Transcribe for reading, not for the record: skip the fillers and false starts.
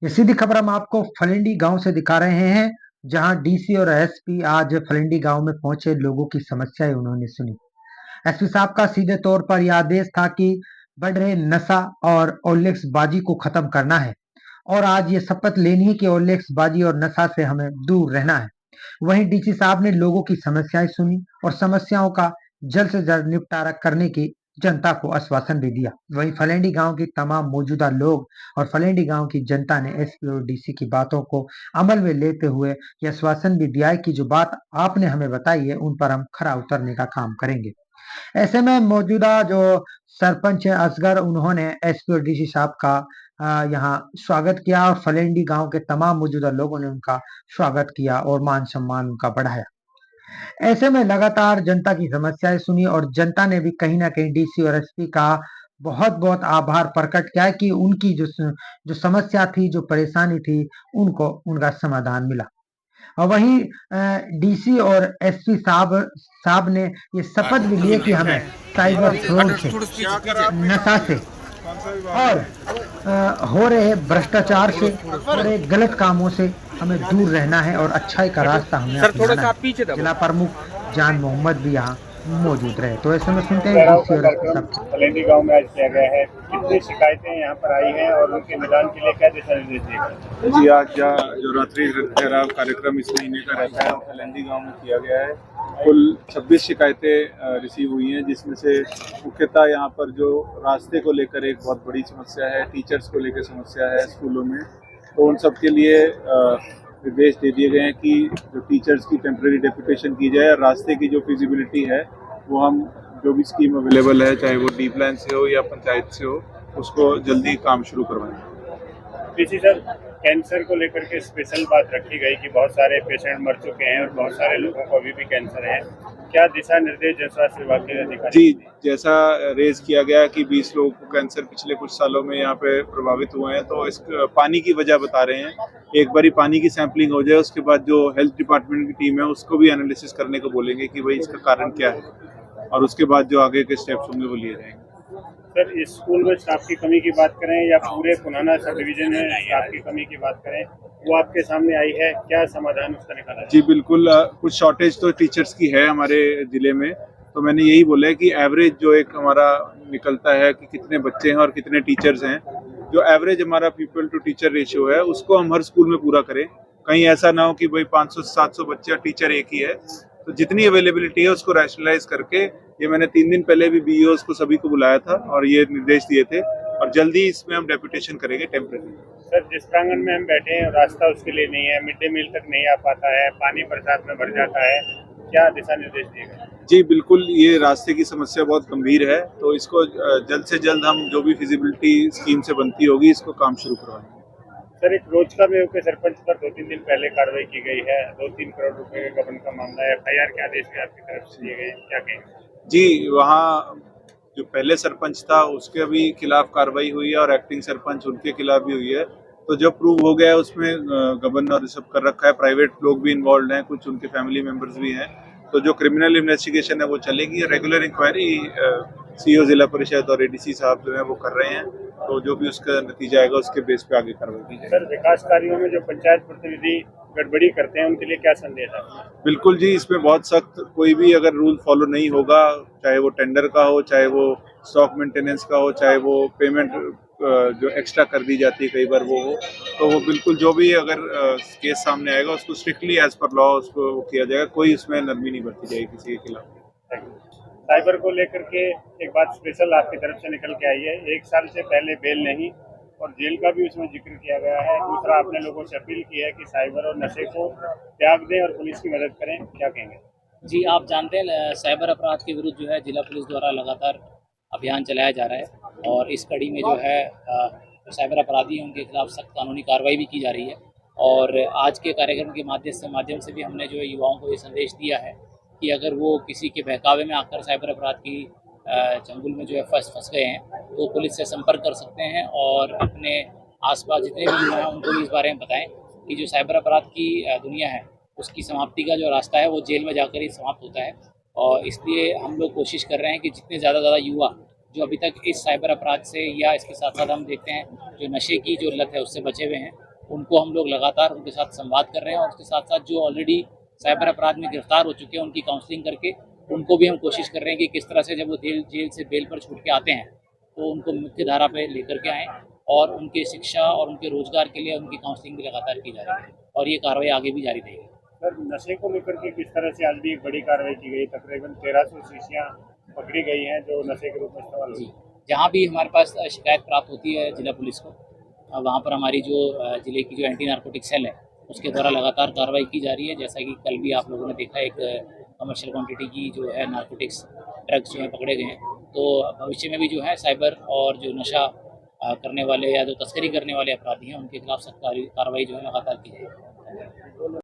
ये सीधी खबर हम आपको फलिंडी गांव से दिखा रहे हैं, जहां डीसी और एसपी आज फलिंडी गांव में पहुंचे लोगों की समस्याएं उन्होंने सुनी। एसपी साहब का सीधे तौर पर यह आदेश था कि बढ़ रहे नशा और ओलेक्स बाजी को खत्म करना है और आज ये शपथ लेनी है कि ओलेक्स बाजी और नशा से हमें दूर रहना है। वहीं डीसी साहब ने लोगों की समस्याएं सुनी और समस्याओं का जल्द से जल्द निपटारा करने की जनता को आश्वासन भी दिया। वहीं फलेंडी गांव की तमाम मौजूदा लोग और फलेंडी गांव की जनता ने एसपी और डीसी की बातों को अमल में लेते हुए यह आश्वासन भी दिया है कि जो बात आपने हमें बताई है उन पर हम खरा उतरने का काम करेंगे। ऐसे में मौजूदा जो सरपंच है असगर, उन्होंने एसपी और डीसी साहब का यहाँ स्वागत किया और फलेंडी गांव के तमाम मौजूदा लोगों ने उनका स्वागत किया और मान सम्मान उनका बढ़ाया। ऐसे में लगातार जनता की समस्याएं सुनी और जनता ने भी कहीं ना कहीं डीसी और एसपी का बहुत बहुत आभार प्रकट किया है कि उनकी जो समस्या थी, जो परेशानी थी, उनको उनका समाधान मिला। और वहीं डीसी और एसपी साहब ने ये शपथ भी लिए कि हमें साइबर फ्रॉड से, नशा से और हो रहे भ्रष्टाचार से और एक गलत कामों से हमें दूर रहना है और अच्छाई का रास्ता हमें अपनाना है। जिला प्रमुख जान मोहम्मद भी यहाँ मौजूद रहे। तो ऐसे में सुनते हैं डीसी और एसपी साहब। फलेंडी गांव में आज किया गया है, कितनी शिकायतें यहाँ पर आई हैं और उनके निदान के लिए क्या दिशा निर्देश दिए गए? जी, आज जो रात्रि ठहराव कार्यक्रम इस महीने का रहता है वो फलेंडी गांव में किया गया है। कुल 26 शिकायतें रिसीव हुई हैं, जिसमें से मुख्यतः यहाँ पर जो रास्ते को लेकर एक बहुत बड़ी समस्या है, टीचर्स को लेकर समस्या है स्कूलों में। तो उन सब के लिए निर्देश दे दिए गए हैं कि जो टीचर्स की टेम्परेरी डेपुटेशन की जाए और रास्ते की जो फिजिबिलिटी है वो हम जो भी स्कीम अवेलेबल है, चाहे वो डी प्लान से हो या पंचायत से हो, उसको जल्दी काम शुरू करवाएं। डीसी सर, कैंसर को लेकर के स्पेशल बात रखी गई कि बहुत सारे पेशेंट मर चुके हैं और बहुत सारे लोगों को अभी भी कैंसर है, क्या दिशा निर्देश जन स्वास्थ्य विभाग के अधिकारी? जी, जैसा रेज किया गया कि 20 लोगों को कैंसर पिछले कुछ सालों में यहाँ पे प्रभावित हुए हैं, तो इस पानी की वजह बता रहे हैं। एक बारी पानी की सैंपलिंग हो जाए, उसके बाद जो हेल्थ डिपार्टमेंट की टीम है उसको भी एनालिसिस करने को बोलेंगे कि भाई इसका कारण क्या है और उसके बाद जो आगे के स्टेप्स होंगे वो लिए जाएंगे। सर, इस स्कूल में स्टाफ की कमी की बात करें या पूरे पुराना सब डिवीजन में स्टाफ की कमी की बात करें, वो आपके सामने आई है, क्या समाधान उसका निकाला है? जी बिल्कुल, कुछ शॉर्टेज तो टीचर्स की है हमारे जिले में। तो मैंने यही बोला है कि एवरेज जो एक हमारा निकलता है कि कितने बच्चे हैं और कितने टीचर्स हैं, जो एवरेज हमारा पीपल टू टीचर रेशियो है उसको हम हर स्कूल में पूरा करें। कहीं ऐसा ना हो कि भाई 500-700 बच्चे टीचर एक ही है। तो जितनी अवेलेबिलिटी है उसको रैशनलाइज करके, ये मैंने 3 दिन पहले भी बीईओस को सभी को बुलाया था और ये निर्देश दिए थे और जल्दी इसमें हम डेपुटेशन करेंगे टेम्परेरी। सर, जिस प्रांगण में हम बैठे हैं रास्ता उसके लिए नहीं है, मिड डे मील तक नहीं आ पाता है, पानी बरसात में भर जाता है, क्या दिशा निर्देश दिए गए? जी बिल्कुल, ये रास्ते की समस्या बहुत गंभीर है, तो इसको जल्द से जल्द हम जो भी फिजिबिलिटी स्कीम से बनती होगी इसको काम शुरू करवाएंगे। सर, एक रोजका मेव के सरपंच पर 2-3 दिन पहले कार्रवाई की गई है, 2-3 करोड़ रुपए के गबन का मामला है, FIR के आदेश भी आपकी तरफ से दिए गए, क्या कहेंगे? जी, वहाँ जो पहले सरपंच था उसके भी खिलाफ कार्रवाई हुई है और एक्टिंग सरपंच उनके खिलाफ भी हुई है। तो जो प्रूव हो गया है उसमें गबन और सब कर रखा है, प्राइवेट लोग भी इन्वॉल्व हैं, कुछ उनके फैमिली मेंबर्स भी हैं। तो जो क्रिमिनल इन्वेस्टिगेशन है वो चलेगी, रेगुलर इंक्वायरी सीईओ जिला परिषद और एडीसी साहब जो है वो कर रहे हैं। तो जो भी उसका नतीजा आएगा उसके बेस पे आगे कार्रवाई की जाएगी। सर, विकास कार्यों में जो पंचायत प्रतिनिधि गड़बड़ी करते हैं उनके लिए क्या संदेश है? बिल्कुल जी, इसमें बहुत सख्त, कोई भी अगर रूल फॉलो नहीं होगा, चाहे वो टेंडर का हो, चाहे वो स्टॉक मेंटेनेंस का हो, चाहे वो पेमेंट जो एक्स्ट्रा कर दी जाती है कई बार वो हो, तो वो बिल्कुल जो भी अगर केस सामने आएगा उसको स्ट्रिक्टली एज पर लॉ उसको किया जाएगा। कोई उसमें नरमी नहीं बरती जाएगी किसी के खिलाफ। साइबर को लेकर के एक बात स्पेशल आपकी तरफ से निकल के आई है, 1 साल से पहले बेल नहीं और जेल का भी उसमें जिक्र किया गया है। दूसरा, आपने लोगों से अपील की है कि साइबर और नशे को त्याग दें और पुलिस की मदद करें, क्या कहेंगे? जी, आप जानते हैं साइबर अपराध के विरुद्ध जो है जिला पुलिस द्वारा लगातार अभियान चलाया जा रहा है और इस कड़ी में जो है साइबर अपराधी उनके खिलाफ सख्त कानूनी कार्रवाई भी की जा रही है। और आज के कार्यक्रम के माध्यम से भी हमने जो है युवाओं को ये संदेश दिया है कि अगर वो किसी के बहकावे में आकर साइबर अपराध की चंगुल में जो है फंस गए हैं तो पुलिस से संपर्क कर सकते हैं और अपने आसपास जितने भी युवा हैं उनको भी इस बारे में बताएं कि जो साइबर अपराध की दुनिया है उसकी समाप्ति का जो रास्ता है वो जेल में जाकर ही समाप्त होता है। और इसलिए हम लोग कोशिश कर रहे हैं कि जितने ज़्यादा युवा जो अभी तक इस साइबर अपराध से या इसके साथ साथ हम देखते हैं जो नशे की जो लत है उससे बचे हुए हैं, उनको हम लोग लगातार उनके साथ संवाद कर रहे हैं और उसके साथ साथ जो ऑलरेडी साइबर अपराध में गिरफ्तार हो चुके हैं उनकी काउंसलिंग करके उनको भी हम कोशिश कर रहे हैं कि किस तरह से जब वो जेल से बेल पर छूट के आते हैं तो उनको मुख्य धारा पे लेकर के आएँ और उनके शिक्षा और उनके रोजगार के लिए उनकी काउंसलिंग भी लगातार की जा रही है और ये कार्रवाई आगे भी जारी रहेगी। सर, नशे को लेकर के किस तरह से आज भी एक बड़ी कार्रवाई की गई, तकरीबन 1300 शीशियाँ पकड़ी गई हैं जो नशे के रूप में इस्तेमाल जी, हुई। जहाँ भी हमारे पास शिकायत प्राप्त होती है जिला पुलिस को, वहाँ पर हमारी जो जिले की जो एंटी नारकोटिक सेल है उसके द्वारा लगातार कार्रवाई की जा रही है। जैसा कि कल भी आप लोगों ने देखा एक कमर्शियल क्वांटिटी की जो है नारकोटिक्स ड्रग्स जो है पकड़े गए हैं। तो भविष्य में भी जो है साइबर और जो नशा करने वाले या जो तस्करी करने वाले अपराधी हैं उनके खिलाफ सख्त कार्रवाई जो है लगातार की जाएगी।